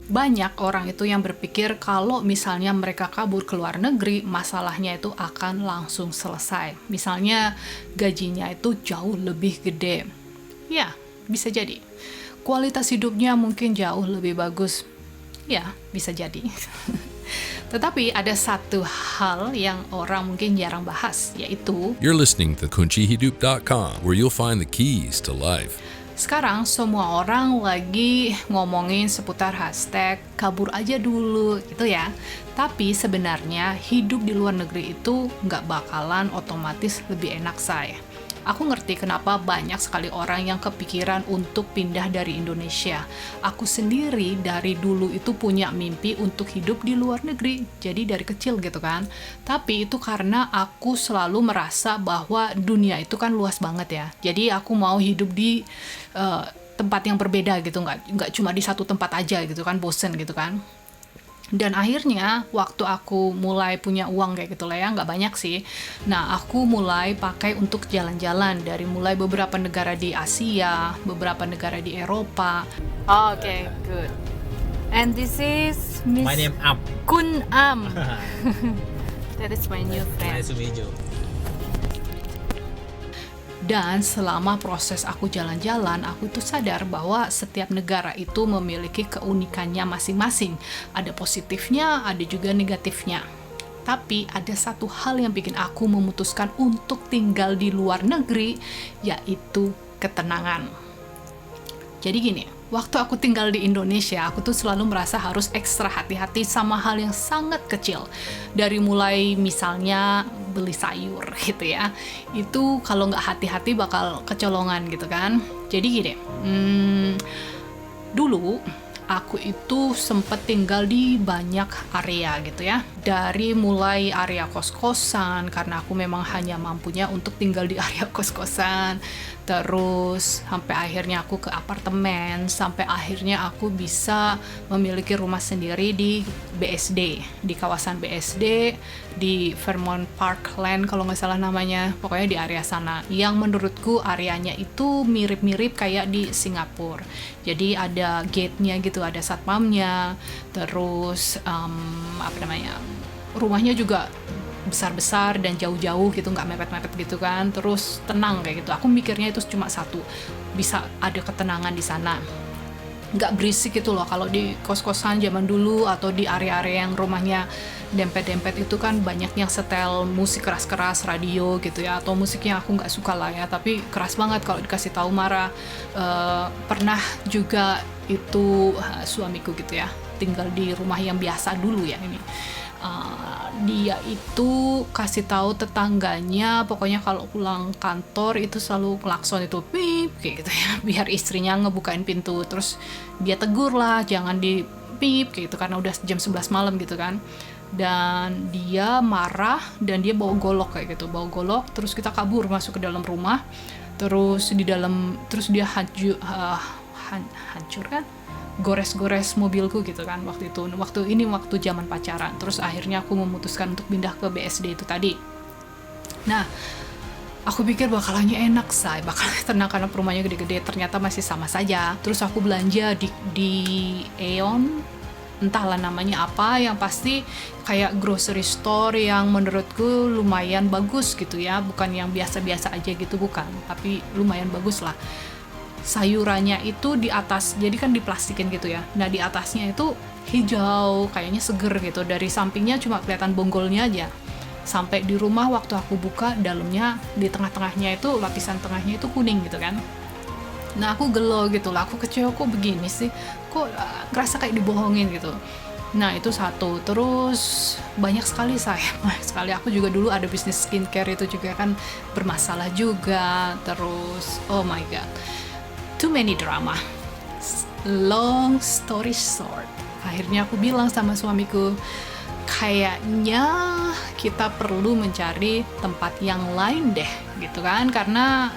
Banyak orang itu yang berpikir kalau misalnya mereka kabur ke luar negeri, masalahnya itu akan langsung selesai. Misalnya gajinya itu jauh lebih gede. Ya, bisa jadi. Kualitas hidupnya mungkin jauh lebih bagus. Ya, bisa jadi. Tetapi ada satu hal yang orang mungkin jarang bahas, yaitu You're listening to kuncihidup.com, where you'll find the keys to life. sekarang semua orang lagi ngomongin seputar hashtag kabur aja dulu gitu ya. Tapi sebenarnya hidup di luar negeri itu nggak bakalan otomatis lebih enak, say. Aku ngerti kenapa banyak sekali orang yang kepikiran untuk pindah dari Indonesia. Aku sendiri dari dulu itu punya mimpi untuk hidup di luar negeri. Jadi dari kecil gitu kan. Tapi itu karena aku selalu merasa bahwa dunia itu kan luas banget ya. Jadi aku mau hidup di tempat yang berbeda gitu. Nggak cuma di satu tempat aja gitu kan. Bosen gitu kan. Dan akhirnya waktu aku mulai punya uang kayak gitu lah ya, nggak banyak sih. Nah, aku mulai pakai untuk jalan-jalan dari mulai beberapa negara di Asia, beberapa negara di Eropa. Oke, good. And this is Miss My name Am. Kun Am. That is my new friend. Nice to meet you. Dan selama proses aku jalan-jalan, aku tuh sadar bahwa setiap negara itu memiliki keunikannya masing-masing. Ada positifnya, ada juga negatifnya. Tapi ada satu hal yang bikin aku memutuskan untuk tinggal di luar negeri, yaitu ketenangan. Jadi gini, waktu aku tinggal di Indonesia, aku tuh selalu merasa harus ekstra hati-hati sama hal yang sangat kecil. Dari mulai misalnya beli sayur gitu ya, itu kalau nggak hati-hati bakal kecolongan gitu kan. Jadi gini, dulu aku itu sempet tinggal di banyak area gitu ya. Dari mulai area kos-kosan, karena aku memang hanya mampunya untuk tinggal di area kos-kosan. Terus sampai akhirnya aku ke apartemen, sampai akhirnya aku bisa memiliki rumah sendiri di BSD, di kawasan BSD, di Fairmont Parkland kalau nggak salah namanya, pokoknya di area sana. Yang menurutku areanya itu mirip-mirip kayak di Singapura. Jadi ada gate-nya gitu, ada satpamnya, terus rumahnya juga besar-besar dan jauh-jauh gitu, nggak mepet-mepet gitu kan, terus tenang kayak gitu. Aku mikirnya itu cuma satu, bisa ada ketenangan di sana, nggak berisik gitu loh. Kalau di kos-kosan zaman dulu atau di area-area yang rumahnya dempet-dempet itu kan banyak yang setel musik keras-keras, radio gitu ya, atau musik yang aku nggak suka lah ya, tapi keras banget kalau dikasih tahu marah. Pernah juga itu suamiku gitu ya, tinggal di rumah yang biasa dulu ya ini. Dia itu kasih tahu tetangganya, pokoknya kalau pulang kantor itu selalu klakson itu pip kayak gitu ya, biar istrinya ngebukain pintu. Terus dia tegur lah, jangan di pip kayak gitu karena udah jam 11 malam gitu kan. Dan dia marah dan dia bawa golok kayak gitu, bawa golok. Terus kita kabur masuk ke dalam rumah. Terus di dalam, terus dia hancur kan, gores-gores mobilku gitu kan waktu itu. Waktu zaman pacaran. Terus akhirnya aku memutuskan untuk pindah ke BSD itu tadi. Nah, aku pikir bakalannya enak, say, bakalannya tenang karena rumahnya gede-gede. Ternyata masih sama saja. Terus aku belanja di Aeon, entahlah namanya apa, yang pasti kayak grocery store yang menurutku lumayan bagus gitu ya. Bukan yang biasa-biasa aja gitu, bukan. Tapi lumayan bagus lah. Sayurannya itu di atas, jadi kan diplastikin gitu ya. Nah di atasnya itu hijau, kayaknya seger gitu. Dari sampingnya cuma kelihatan bonggolnya aja. Sampai di rumah waktu aku buka, dalamnya di tengah-tengahnya itu, lapisan tengahnya itu kuning gitu kan. Nah aku gelo gitu lah, aku kecewa kok begini sih, kok ngerasa kayak dibohongin gitu. Nah itu satu. Terus banyak sekali aku juga dulu ada bisnis skincare, itu juga kan bermasalah juga. Terus oh my god, too many drama. Long story short, akhirnya aku bilang sama suamiku, kayaknya kita perlu mencari tempat yang lain deh gitu kan, karena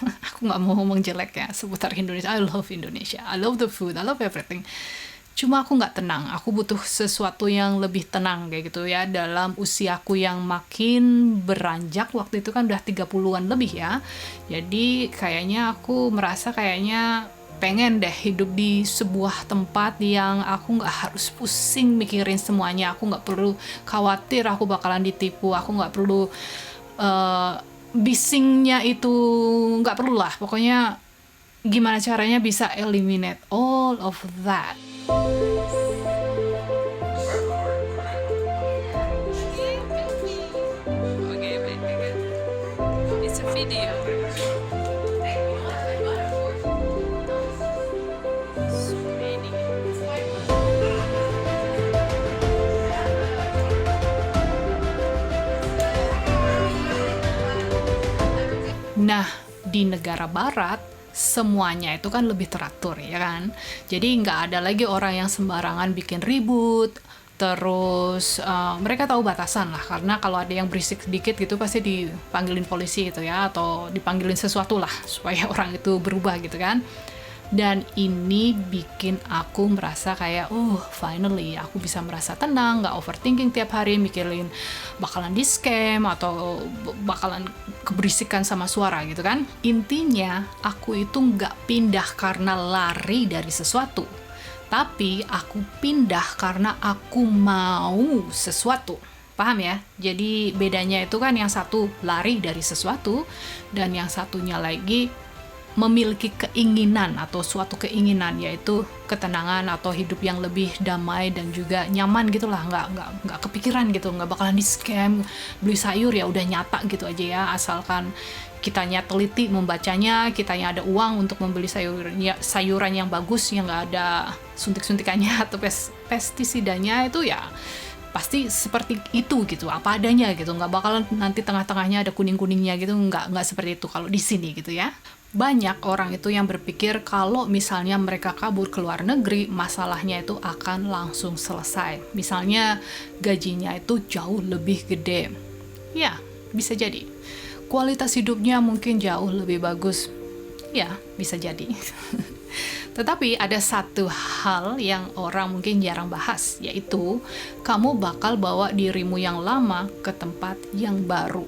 aku nggak mau ngomong jelek ya seputar Indonesia. I love Indonesia, I love the food, I love everything. Cuma aku nggak tenang, aku butuh sesuatu yang lebih tenang kayak gitu ya, dalam usiaku yang makin beranjak, waktu itu kan udah 30-an lebih ya. Jadi kayaknya aku merasa kayaknya pengen deh hidup di sebuah tempat yang aku nggak harus pusing mikirin semuanya, aku nggak perlu khawatir aku bakalan ditipu, aku nggak perlu bisingnya itu, nggak perlu lah, pokoknya gimana caranya bisa eliminate all of that. It's a video. Nah, di negara barat, semuanya itu kan lebih teratur, ya kan? Jadi nggak ada lagi orang yang sembarangan bikin ribut, terus mereka tahu batasan lah, karena kalau ada yang berisik sedikit gitu pasti dipanggilin polisi gitu ya, atau dipanggilin sesuatu lah, supaya orang itu berubah gitu kan. Dan ini bikin aku merasa kayak, finally aku bisa merasa tenang, nggak overthinking tiap hari mikirin bakalan di scam atau bakalan keberisikan sama suara gitu kan. Intinya aku itu nggak pindah karena lari dari sesuatu, tapi aku pindah karena aku mau sesuatu. Paham ya? Jadi bedanya itu kan yang satu lari dari sesuatu, dan yang satunya lagi memiliki keinginan atau suatu keinginan, yaitu ketenangan atau hidup yang lebih damai dan juga nyaman gitulah, nggak kepikiran gitu, nggak bakalan di scam. Beli sayur ya udah nyata gitu aja ya, asalkan kitanya teliti membacanya, kitanya ada uang untuk membeli sayuran yang bagus, yang nggak ada suntik-suntikannya atau pestisidanya, itu ya pasti seperti itu gitu, apa adanya gitu, nggak bakalan nanti tengah-tengahnya ada kuning-kuningnya gitu, nggak seperti itu kalau di sini gitu ya. Banyak orang itu yang berpikir kalau misalnya mereka kabur ke luar negeri, masalahnya itu akan langsung selesai. Misalnya gajinya itu jauh lebih gede. Ya, bisa jadi. Kualitas hidupnya mungkin jauh lebih bagus. Ya, bisa jadi. Tetapi ada satu hal yang orang mungkin jarang bahas, yaitu kamu bakal bawa dirimu yang lama ke tempat yang baru.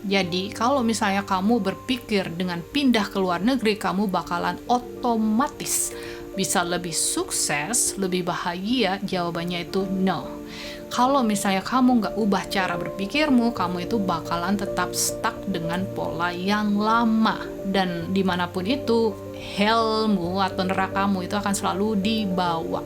Jadi, kalau misalnya kamu berpikir dengan pindah ke luar negeri, kamu bakalan otomatis bisa lebih sukses, lebih bahagia, jawabannya itu no. Kalau misalnya kamu nggak ubah cara berpikirmu, kamu itu bakalan tetap stuck dengan pola yang lama. Dan dimanapun itu, hellmu atau nerakamu itu akan selalu dibawa.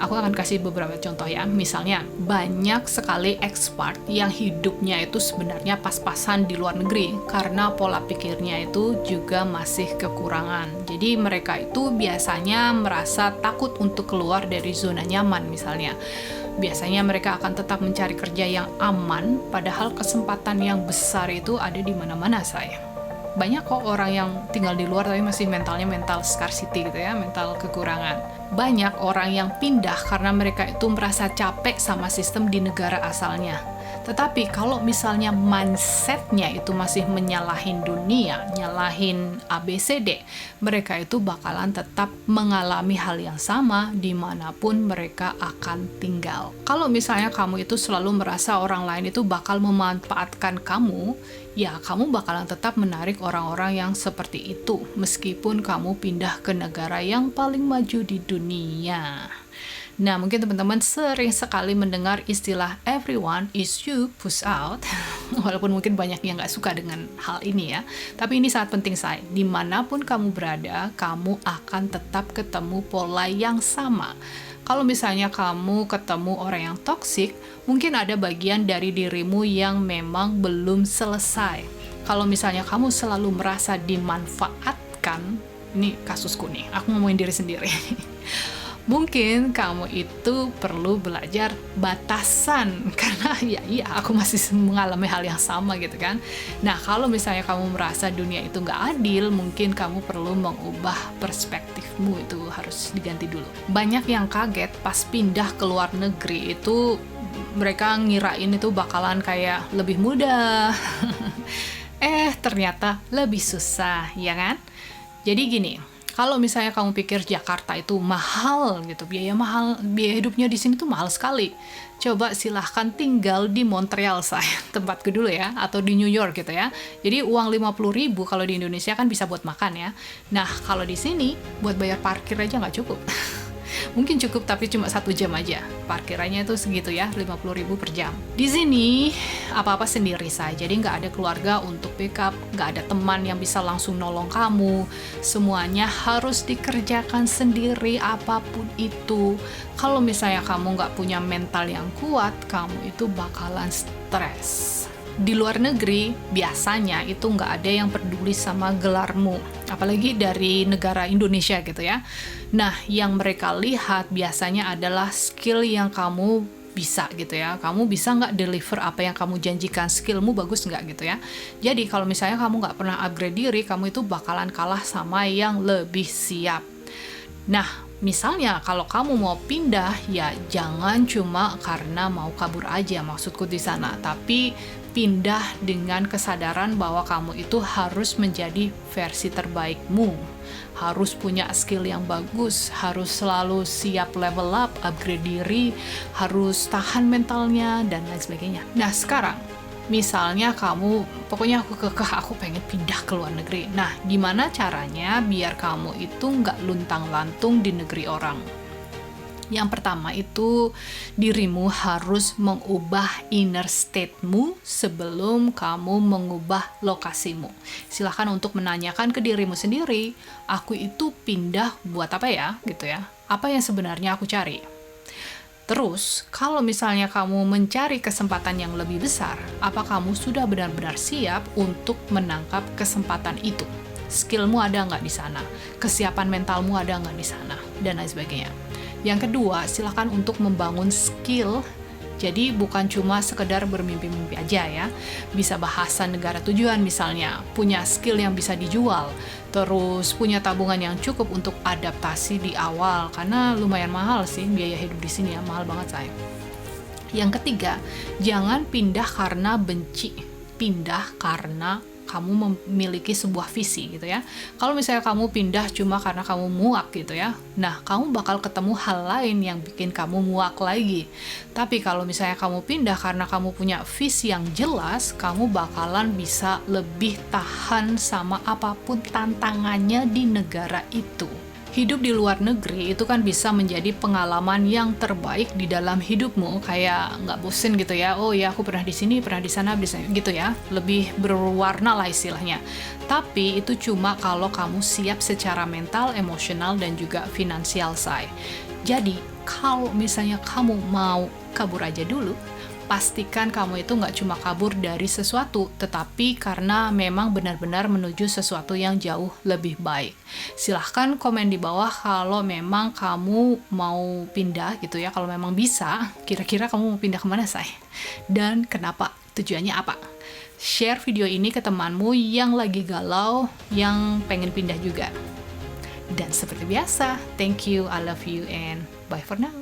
Aku akan kasih beberapa contoh ya. Misalnya, banyak sekali expat yang hidupnya itu sebenarnya pas-pasan di luar negeri karena pola pikirnya itu juga masih kekurangan. Jadi mereka itu biasanya merasa takut untuk keluar dari zona nyaman misalnya. Biasanya mereka akan tetap mencari kerja yang aman, padahal kesempatan yang besar itu ada di mana-mana saya. Banyak kok orang yang tinggal di luar tapi masih mentalnya mental scarcity gitu ya, mental kekurangan. Banyak orang yang pindah karena mereka itu merasa capek sama sistem di negara asalnya. Tetapi kalau misalnya mindsetnya itu masih menyalahin dunia, nyalahin ABCD, mereka itu bakalan tetap mengalami hal yang sama dimanapun mereka akan tinggal. Kalau misalnya kamu itu selalu merasa orang lain itu bakal memanfaatkan kamu, ya kamu bakalan tetap menarik orang-orang yang seperti itu, meskipun kamu pindah ke negara yang paling maju di dunia. Nah, mungkin teman-teman sering sekali mendengar istilah everyone is you push out, walaupun mungkin banyak yang nggak suka dengan hal ini ya. Tapi ini sangat penting saya. Dimanapun kamu berada, kamu akan tetap ketemu pola yang sama. Kalau misalnya kamu ketemu orang yang toksik, mungkin ada bagian dari dirimu yang memang belum selesai. Kalau misalnya kamu selalu merasa dimanfaatkan, ini kasusku nih, aku ngomongin diri sendiri. Mungkin kamu itu perlu belajar batasan, karena ya aku masih mengalami hal yang sama gitu kan. Nah, kalau misalnya kamu merasa dunia itu nggak adil, mungkin kamu perlu mengubah perspektifmu, itu harus diganti dulu. Banyak yang kaget pas pindah ke luar negeri itu, mereka ngirain itu bakalan kayak lebih mudah. Ternyata lebih susah, ya kan? Jadi gini, Kalau misalnya kamu pikir Jakarta itu mahal gitu, biaya hidupnya di sini tuh mahal sekali. Coba silahkan tinggal di Montreal, saya tempatku dulu ya, atau di New York gitu ya. Jadi uang 50.000 kalau di Indonesia kan bisa buat makan ya. Nah, kalau di sini buat bayar parkir aja nggak cukup. Mungkin cukup tapi cuma 1 jam aja. Parkirannya itu segitu ya, 50.000 per jam. Di sini apa-apa sendiri saja. Jadi nggak ada keluarga untuk backup, nggak ada teman yang bisa langsung nolong kamu. Semuanya harus dikerjakan sendiri apapun itu. Kalau misalnya kamu nggak punya mental yang kuat, kamu itu bakalan stres. Di luar negeri, biasanya itu nggak ada yang peduli sama gelarmu. Apalagi dari negara Indonesia gitu ya. Nah, yang mereka lihat biasanya adalah skill yang kamu bisa gitu ya. Kamu bisa nggak deliver apa yang kamu janjikan, skillmu bagus nggak gitu ya. Jadi kalau misalnya kamu nggak pernah upgrade diri, kamu itu bakalan kalah sama yang lebih siap. Nah, misalnya kalau kamu mau pindah, ya jangan cuma karena mau kabur aja maksudku di sana, tapi pindah dengan kesadaran bahwa kamu itu harus menjadi versi terbaikmu, harus punya skill yang bagus, harus selalu siap level up, upgrade diri, harus tahan mentalnya, dan lain sebagainya. Nah, sekarang misalnya kamu, pokoknya aku pengen pindah ke luar negeri. Nah, gimana caranya biar kamu itu nggak luntang-lantung di negeri orang? Yang pertama itu, dirimu harus mengubah inner state-mu sebelum kamu mengubah lokasimu. Silahkan untuk menanyakan ke dirimu sendiri, aku itu pindah buat apa ya? Gitu ya. Apa yang sebenarnya aku cari? Terus, kalau misalnya kamu mencari kesempatan yang lebih besar, apa kamu sudah benar-benar siap untuk menangkap kesempatan itu? Skillmu ada nggak di sana? Kesiapan mentalmu ada nggak di sana? Dan lain sebagainya. Yang kedua, silakan untuk membangun skill. Jadi bukan cuma sekedar bermimpi-mimpi aja ya. Bisa bahasa negara tujuan misalnya, punya skill yang bisa dijual, terus punya tabungan yang cukup untuk adaptasi di awal, karena lumayan mahal sih biaya hidup di sini ya, mahal banget saya. Yang ketiga, jangan pindah karena benci, pindah karena kamu memiliki sebuah visi gitu ya. Kalau misalnya kamu pindah cuma karena kamu muak gitu ya, nah kamu bakal ketemu hal lain yang bikin kamu muak lagi. Tapi kalau misalnya kamu pindah karena kamu punya visi yang jelas, kamu bakalan bisa lebih tahan sama apapun tantangannya di negara itu. Hidup di luar negeri itu kan bisa menjadi pengalaman yang terbaik di dalam hidupmu, kayak nggak bosen gitu ya. Oh ya, aku pernah di sini, pernah di sana, bisa gitu ya. Lebih berwarna lah istilahnya. Tapi itu cuma kalau kamu siap secara mental, emosional, dan juga finansial, say. Jadi, kalau misalnya kamu mau kabur aja dulu, pastikan kamu itu nggak cuma kabur dari sesuatu, tetapi karena memang benar-benar menuju sesuatu yang jauh lebih baik. Silahkan komen di bawah kalau memang kamu mau pindah gitu ya, kalau memang bisa, kira-kira kamu mau pindah kemana, say? Dan kenapa? Tujuannya apa? Share video ini ke temanmu yang lagi galau, yang pengen pindah juga. Dan seperti biasa, thank you, I love you, and bye for now.